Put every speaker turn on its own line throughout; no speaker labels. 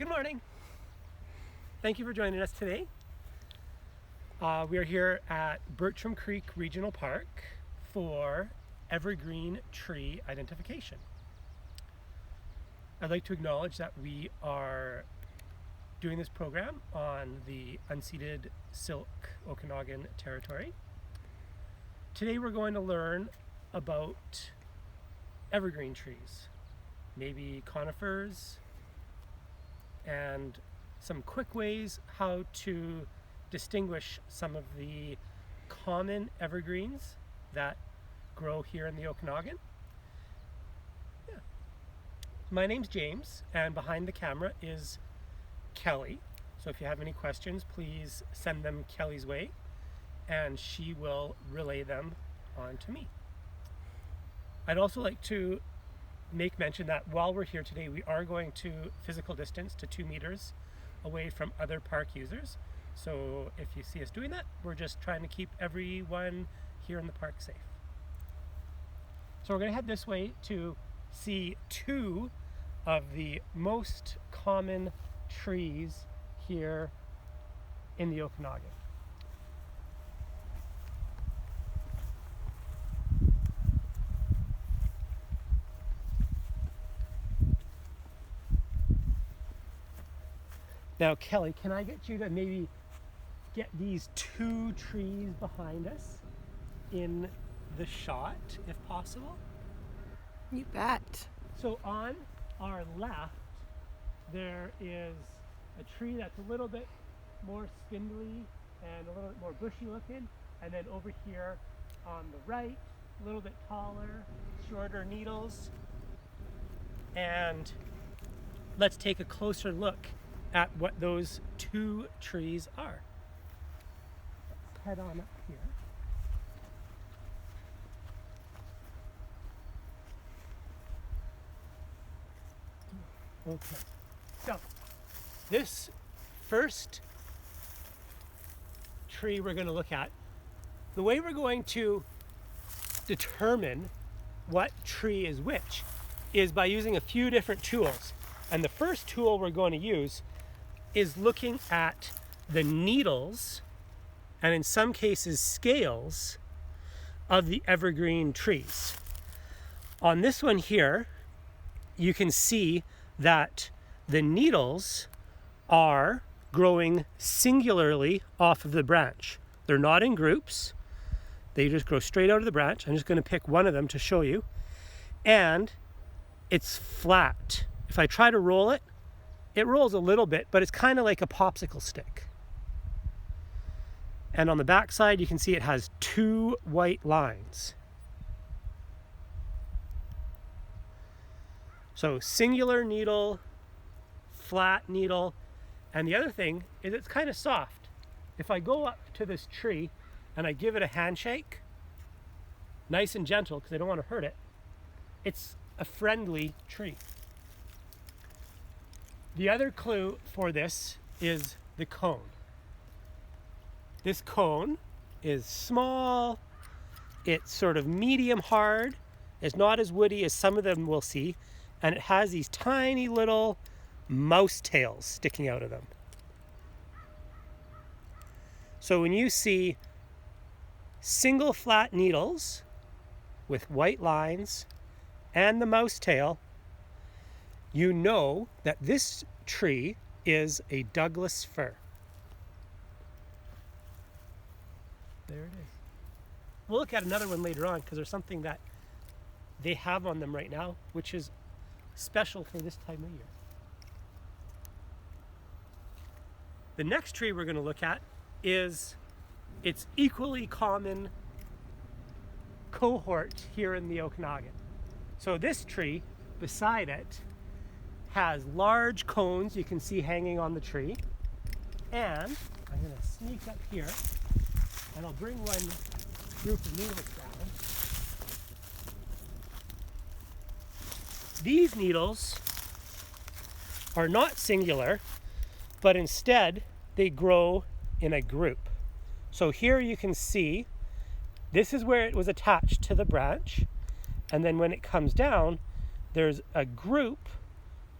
Good morning. Thank you for joining us today. We are here at Bertram Creek Regional Park for Evergreen Tree identification. I'd like to acknowledge that we are doing this program on the unceded Syilx Okanagan territory. Today we're going to learn about evergreen trees, maybe conifers, and some quick ways how to distinguish some of the common evergreens that grow here in the Okanagan. Yeah. My name's James, and behind the camera is Kelly. So if you have any questions, please send them Kelly's way, and she will relay them on to me. I'd also like to make mention that while we're here today, we are going to physical distance to 2 meters away from other park users. So if you see us doing that, we're just trying to keep everyone here in the park safe. So we're going to head this way to see 2 of the most common trees here in the Okanagan. Now, Kelly, can I get you to maybe get these 2 trees behind us in the shot, if possible?
You bet.
So on our left, there is a tree that's a little bit more spindly and a little bit more bushy looking. And then over here on the right, a little bit taller, shorter needles. And let's take a closer look at what those 2 trees are. Let's head on up here. Okay, so this first tree we're going to look at, the way we're going to determine what tree is which is by using a few different tools. And the first tool we're going to use is looking at the needles, and in some cases scales, of the evergreen trees. On this one here, you can see that the needles are growing singularly off of the branch. They're not in groups. They just grow straight out of the branch. I'm just going to pick one of them to show you. And it's flat. If I try to roll it, it rolls a little bit, but it's kind of like a popsicle stick. And on the back side, you can see it has 2 white lines. So singular needle, flat needle, and the other thing is it's kind of soft. If I go up to this tree and I give it a handshake, nice and gentle because I don't want to hurt it, it's a friendly tree. The other clue for this is the cone. This cone is small, it's sort of medium hard, it's not as woody as some of them we'll see, and it has these tiny little mouse tails sticking out of them. So when you see single flat needles with white lines and the mouse tail, you know that this tree is a Douglas fir. There it is. We'll look at another one later on because there's something that they have on them right now, which is special for this time of year. The next tree we're going to look at is its equally common cohort here in the Okanagan. So this tree beside it has large cones you can see hanging on the tree. And I'm going to sneak up here and I'll bring one group of needles down. These needles are not singular, but instead they grow in a group. So here you can see this is where it was attached to the branch, and then when it comes down, there's a group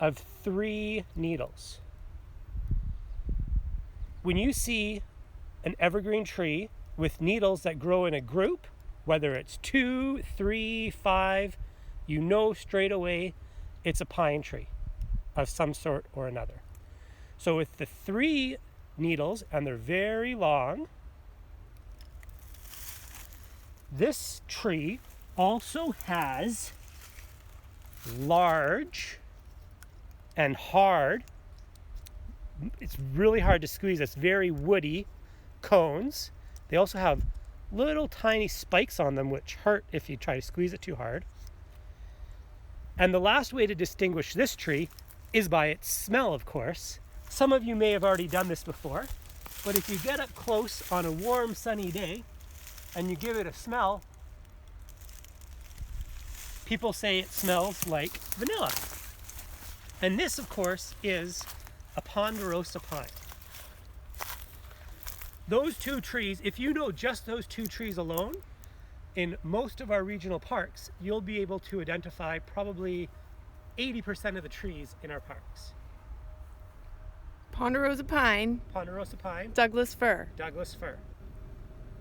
of 3 needles. when you see an evergreen tree with needles that grow in a group, whether it's 2, 3, 5, you know straight away it's a pine tree of some sort or another. So with the 3 needles, and they're very long, this tree also has large and hard, it's really hard to squeeze, it's very woody cones. They also have little tiny spikes on them which hurt if you try to squeeze it too hard. And the last way to distinguish this tree is by its smell, of course. Some of you may have already done this before, but if you get up close on a warm sunny day and you give it a smell, people say it smells like vanilla. And this, of course, is a ponderosa pine. Those 2 trees, if you know just those 2 trees alone, in most of our regional parks, you'll be able to identify probably 80% of the trees in our parks.
Ponderosa pine,
Ponderosa pine,
Douglas fir.
Douglas fir.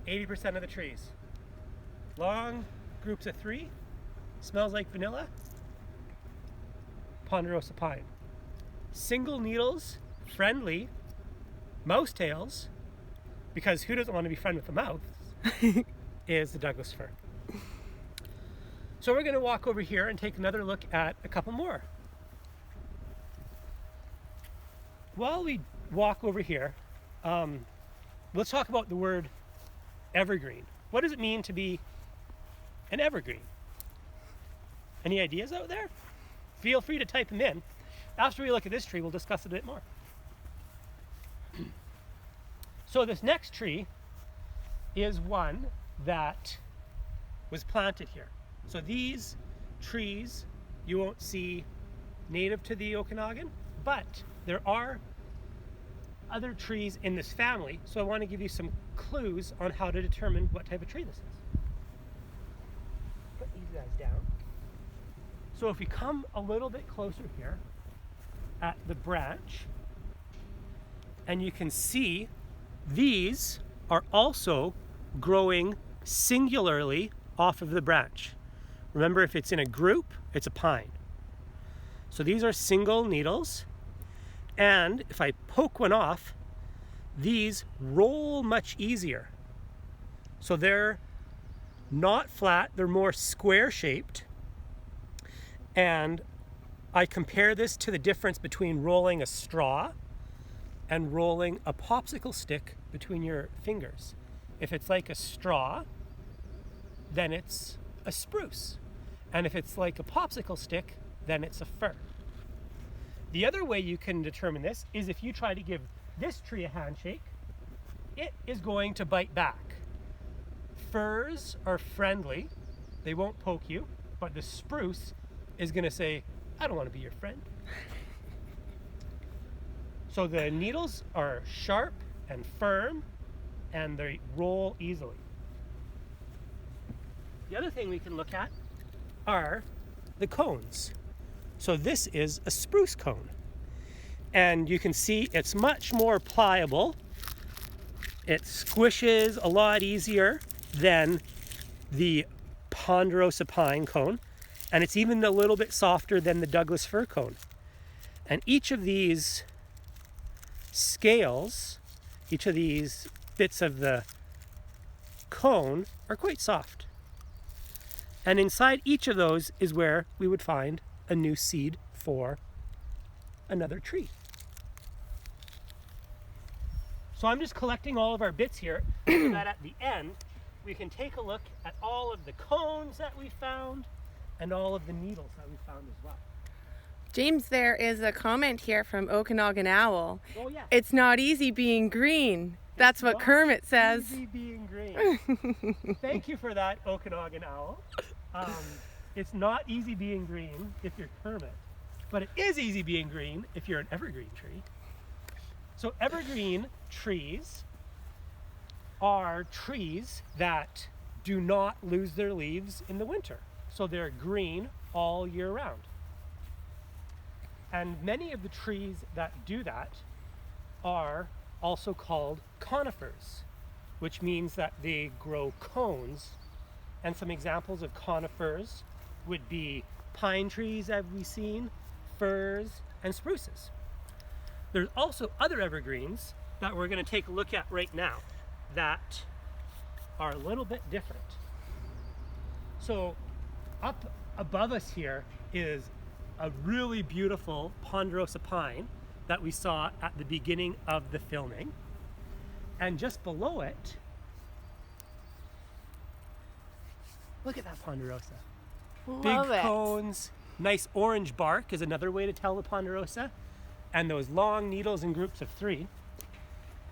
80% of the trees. Long groups of 3, smells like vanilla, ponderosa pine. Single needles, friendly, mouse tails, because who doesn't want to be friends with the mouse, is the Douglas fir. So we're going to walk over here and take another look at a couple more. While we walk over here, let's talk about the word evergreen. What does it mean to be an evergreen? Any ideas out there? Feel free to type them in. After we look at this tree, we'll discuss it a bit more. So this next tree is one that was planted here. So these trees you won't see native to the Okanagan, but there are other trees in this family, so I want to give you some clues on how to determine what type of tree this is. Put these guys down. So if we come a little bit closer here at the branch, and you can see these are also growing singularly off of the branch. Remember, if it's in a group, it's a pine. So these are single needles, and if I poke one off, these roll much easier. So they're not flat, they're more square shaped. And I compare this to the difference between rolling a straw and rolling a popsicle stick between your fingers. If it's like a straw, then it's a spruce. And if it's like a popsicle stick, then it's a fir. The other way you can determine this is if you try to give this tree a handshake, it is going to bite back. Firs are friendly, they won't poke you, but the spruce is going to say, I don't want to be your friend. So the needles are sharp and firm, and they roll easily. The other thing we can look at are the cones. So this is a spruce cone. And you can see it's much more pliable. It squishes a lot easier than the ponderosa pine cone. And it's even a little bit softer than the Douglas fir cone. And each of these scales, each of these bits of the cone are quite soft. And inside each of those is where we would find a new seed for another tree. So I'm just collecting all of our bits here so that at the end we can take a look at all of the cones that we found and all of the needles that we found as well.
James, there is a comment here from Okanagan Owl.
Oh yeah.
It's not easy being green. That's what Kermit says.
Easy being green. Thank you for that, Okanagan Owl. It's not easy being green if you're Kermit, but it is easy being green if you're an evergreen tree. So evergreen trees are trees that do not lose their leaves in the winter. So they're green all year round. And many of the trees that do that are also called conifers, which means that they grow cones. And some examples of conifers would be pine trees, as we've seen, firs, and spruces. There's also other evergreens that we're going to take a look at right now that are a little bit different. So up above us here is a really beautiful ponderosa pine that we saw at the beginning of the filming. And just below it, look at that ponderosa.
Love
Big
it.
cones, nice orange bark is another way to tell the ponderosa, and those long needles in groups of 3.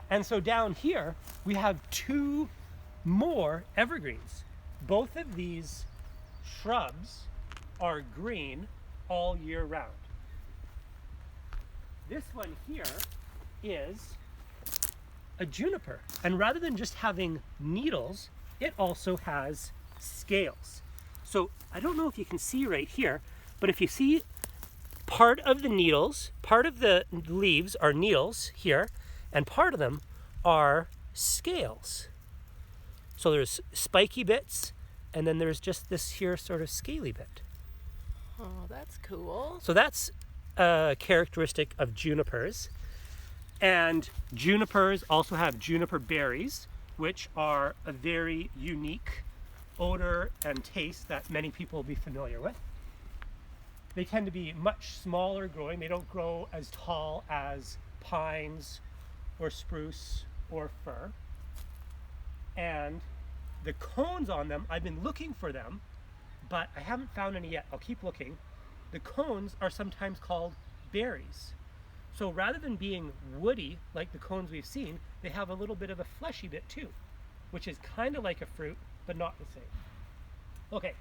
And so down here, we have 2 more evergreens. Both of these shrubs are green all year round. This one here is a juniper, and rather than just having needles, it also has scales. So I don't know if you can see right here, but if you see part of the needles, part of the leaves are needles here, and part of them are scales. So there's spiky bits, and then there's just this here sort of scaly bit.
Oh, that's cool.
So that's a characteristic of junipers. And junipers also have juniper berries, which are a very unique odor and taste that many people will be familiar with. They tend to be much smaller growing. They don't grow as tall as pines or spruce or fir. And the cones on them, I've been looking for them, but I haven't found any yet. I'll keep looking. The cones are sometimes called berries. So rather than being woody like the cones we've seen, they have a little bit of a fleshy bit too, which is kind of like a fruit, but not the same. Okay,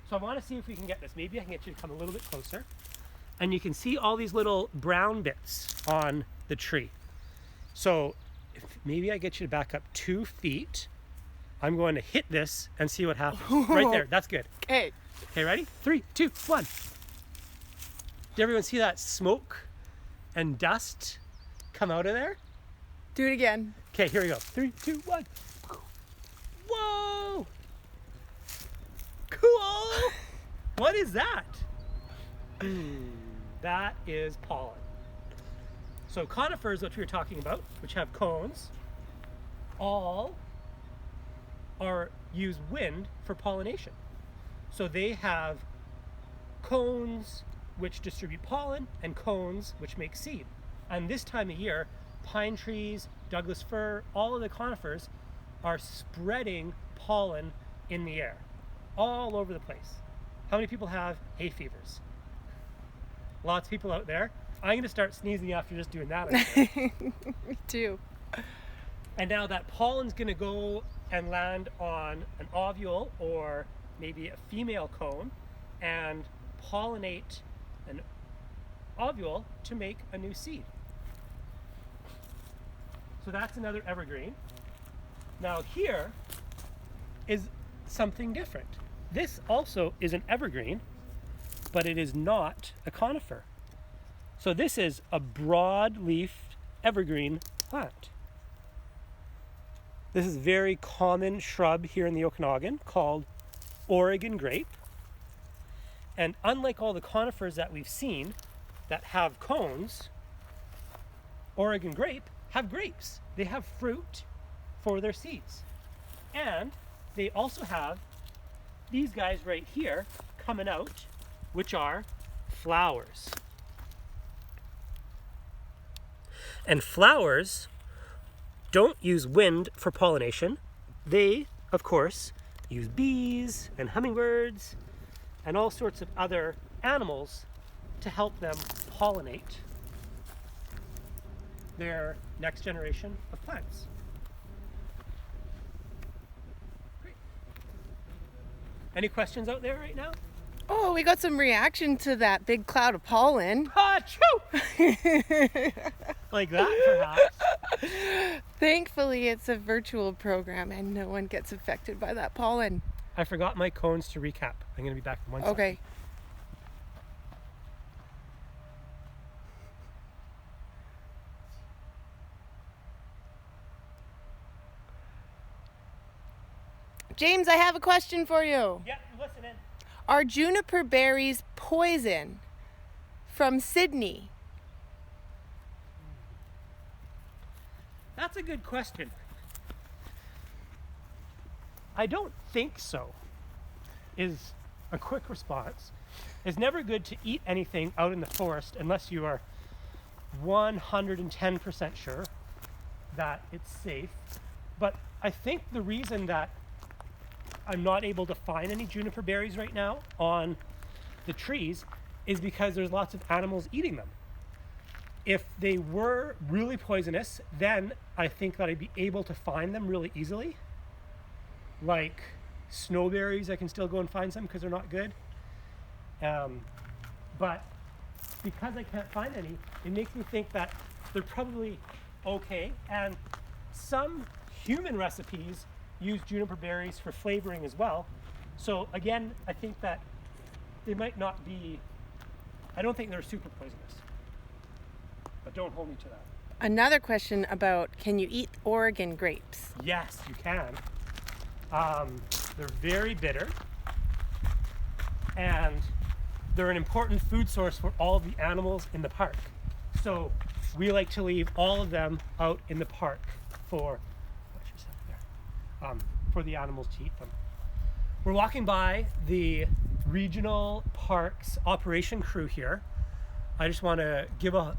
so I want to see if we can get this. Maybe I can get you to come a little bit closer. And you can see all these little brown bits on the tree. So if maybe I get you to back up 2 feet. I'm going to hit this and see what happens. Right there, that's good.
Okay.
Okay, ready? 3, 2, 1. Did everyone see that smoke and dust come out of there?
Do it again.
Okay, here we go. 3, 2, 1. Whoa! Cool! What is that? That is pollen. So conifers, which we were talking about, which have cones, all use wind for pollination. So they have cones which distribute pollen and cones which make seed. And this time of year, pine trees, Douglas fir, all of the conifers are spreading pollen in the air all over the place. How many people have hay fevers? Lots of people out there. I'm going to start sneezing after just doing that. I think.
Me too.
And now that pollen's going to go and land on an ovule or maybe a female cone and pollinate an ovule to make a new seed. So that's another evergreen. Now here is something different. This also is an evergreen, but it is not a conifer. So this is a broad-leafed evergreen plant. This is a very common shrub here in the Okanagan called Oregon grape. And unlike all the conifers that we've seen that have cones, Oregon grape have grapes. They have fruit for their seeds. And they also have these guys right here coming out, which are flowers. And flowers don't use wind for pollination. They, of course, use bees and hummingbirds and all sorts of other animals to help them pollinate their next generation of plants. Great. Any questions out there right now?
Oh, we got some reaction to that big cloud of pollen.
Achoo! Like that, perhaps.
Thankfully, it's a virtual program and no one gets affected by that pollen.
I forgot my cones to recap. I'm going to be back in 1 second.
Okay. James, I have a question for you.
Yeah, listen in.
Are juniper berries poison? From Sydney.
That's a good question. I don't think so, is a quick response. It's never good to eat anything out in the forest unless you are 110% sure that it's safe. But I think the reason that I'm not able to find any juniper berries right now on the trees is because there's lots of animals eating them. If they were really poisonous, then I think that I'd be able to find them really easily. Like snowberries, I can still go and find some because they're not good. But because I can't find any, it makes me think that they're probably okay. And some human recipes use juniper berries for flavoring as well. So again, I think that they might not be, I don't think they're super poisonous. But don't hold me to that.
Another question about, can you eat Oregon grapes?
Yes, you can. They're very bitter, and they're an important food source for all of the animals in the park. So we like to leave all of them out in the park for the animals to eat them. We're walking by the regional parks operation crew here. I just want to give a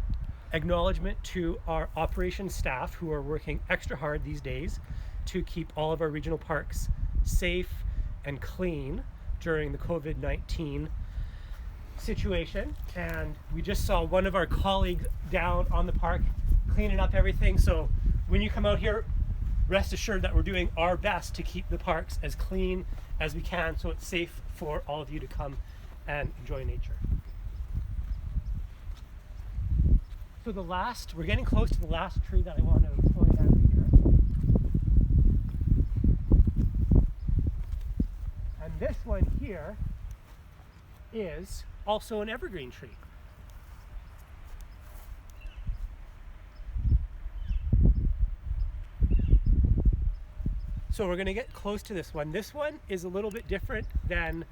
acknowledgement to our operations staff who are working extra hard these days to keep all of our regional parks safe and clean during the COVID-19 situation. And we just saw one of our colleagues down on the park cleaning up everything. So when you come out here, rest assured that we're doing our best to keep the parks as clean as we can so it's safe for all of you to come and enjoy nature. So we're getting close to the last tree that I want to point out here. And this one here is also an evergreen tree. So we're going to get close to this one. This one is a little bit different than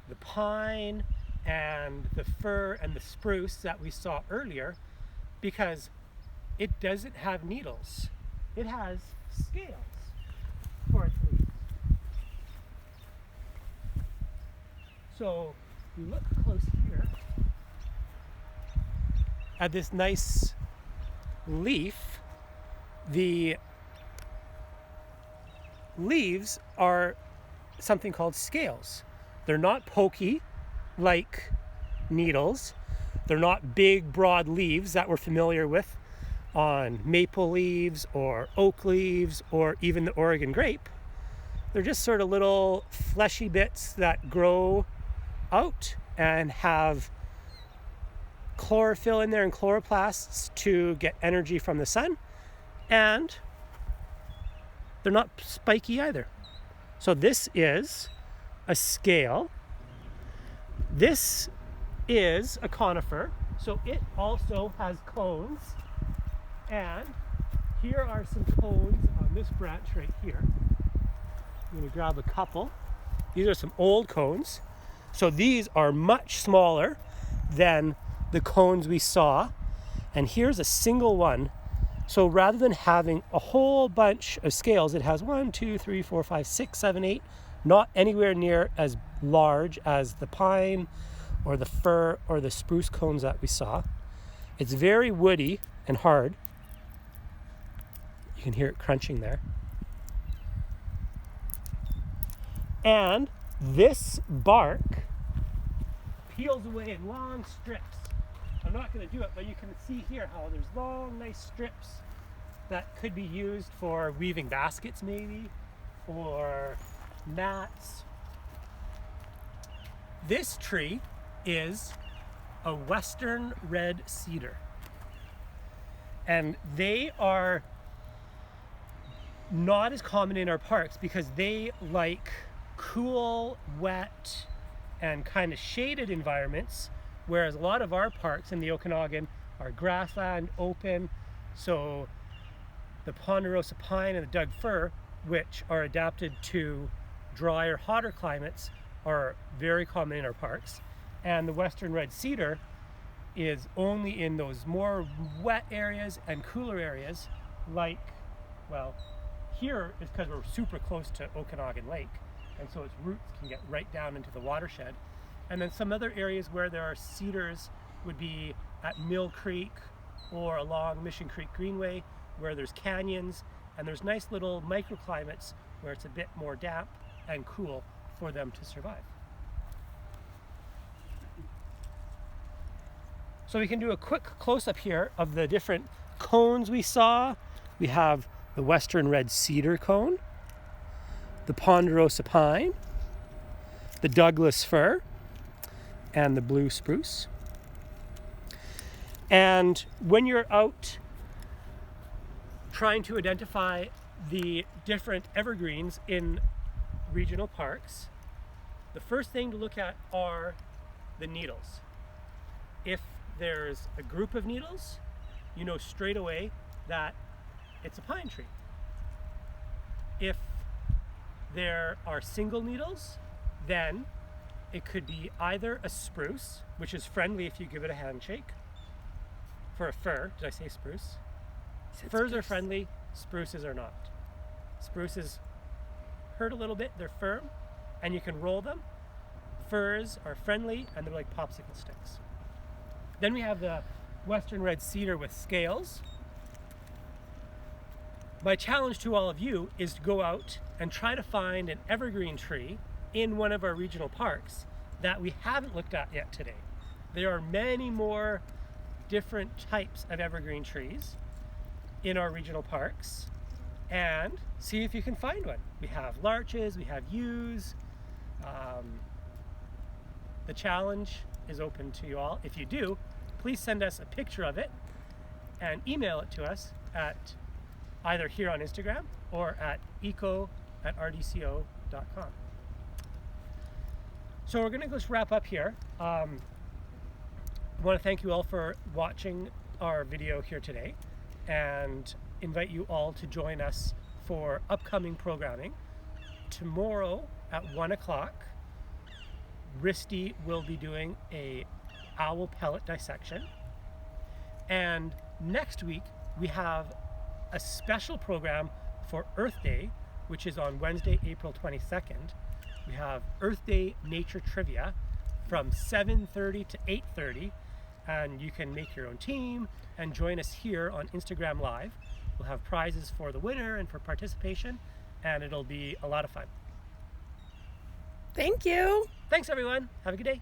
the pine and the fir and the spruce that we saw earlier, because it doesn't have needles. It has scales for its leaves. So if you look close here at this nice leaf, the leaves are something called scales. They're not pokey like needles. They're not big, broad leaves that we're familiar with on maple leaves or oak leaves or even the Oregon grape. They're just sort of little fleshy bits that grow out and have chlorophyll in there and chloroplasts to get energy from the sun. And they're not spiky either. So this is a scale. This is a conifer, so it also has cones. And here are some cones on this branch right here. I'm going to grab a couple. These are some old cones. So these are much smaller than the cones we saw. And here's a single one. So rather than having a whole bunch of scales, it has 1, 2, 3, 4, 5, 6, 7, 8, not anywhere near as large as the pine or the fir or the spruce cones that we saw. It's very woody and hard. You can hear it crunching there. And this bark peels away in long strips. I'm not going to do it, but you can see here how there's long, nice strips that could be used for weaving baskets maybe, or mats. This tree is a western red cedar. And they are not as common in our parks because they like cool, wet, and kind of shaded environments, whereas a lot of our parks in the Okanagan are grassland, open. So the ponderosa pine and the Doug fir, which are adapted to drier, hotter climates are very common in our parks. And the western red cedar is only in those more wet areas and cooler areas, like, well, here is because we're super close to Okanagan Lake, and so its roots can get right down into the watershed. And then some other areas where there are cedars would be at Mill Creek or along Mission Creek Greenway, where there's canyons and there's nice little microclimates where it's a bit more damp and cool for them to survive. So we can do a quick close-up here of the different cones we saw. We have the western red cedar cone, the ponderosa pine, the Douglas fir, and the blue spruce. And when you're out trying to identify the different evergreens in regional parks, the first thing to look at are the needles. If there's a group of needles, you know straight away that it's a pine tree. If there are single needles, then it could be either a spruce, which is friendly if you give it a handshake. For a fir, did I say spruce? Firs are friendly, spruces are not. Spruces hurt a little bit, they're firm, and you can roll them. Firs are friendly, and they're like popsicle sticks. Then we have the western red cedar with scales. My challenge to all of you is to go out and try to find an evergreen tree in one of our regional parks that we haven't looked at yet today. There are many more different types of evergreen trees in our regional parks, and see if you can find one. We have larches, we have yews. The challenge is open to you all. If you do, please send us a picture of it and email it to us at either here on Instagram or at eco@rdco.com. So we're going to just wrap up here. I want to thank you all for watching our video here today and invite you all to join us for upcoming programming. Tomorrow at 1 o'clock, Risty will be doing a owl pellet dissection. And next week we have a special program for Earth Day, which is on Wednesday, April 22nd. We have Earth Day Nature Trivia from 7:30 to 8:30, and you can make your own team and join us here on Instagram Live. We'll have prizes for the winner and for participation, and it'll be a lot of fun.
Thank you.
Thanks everyone. Have a good day.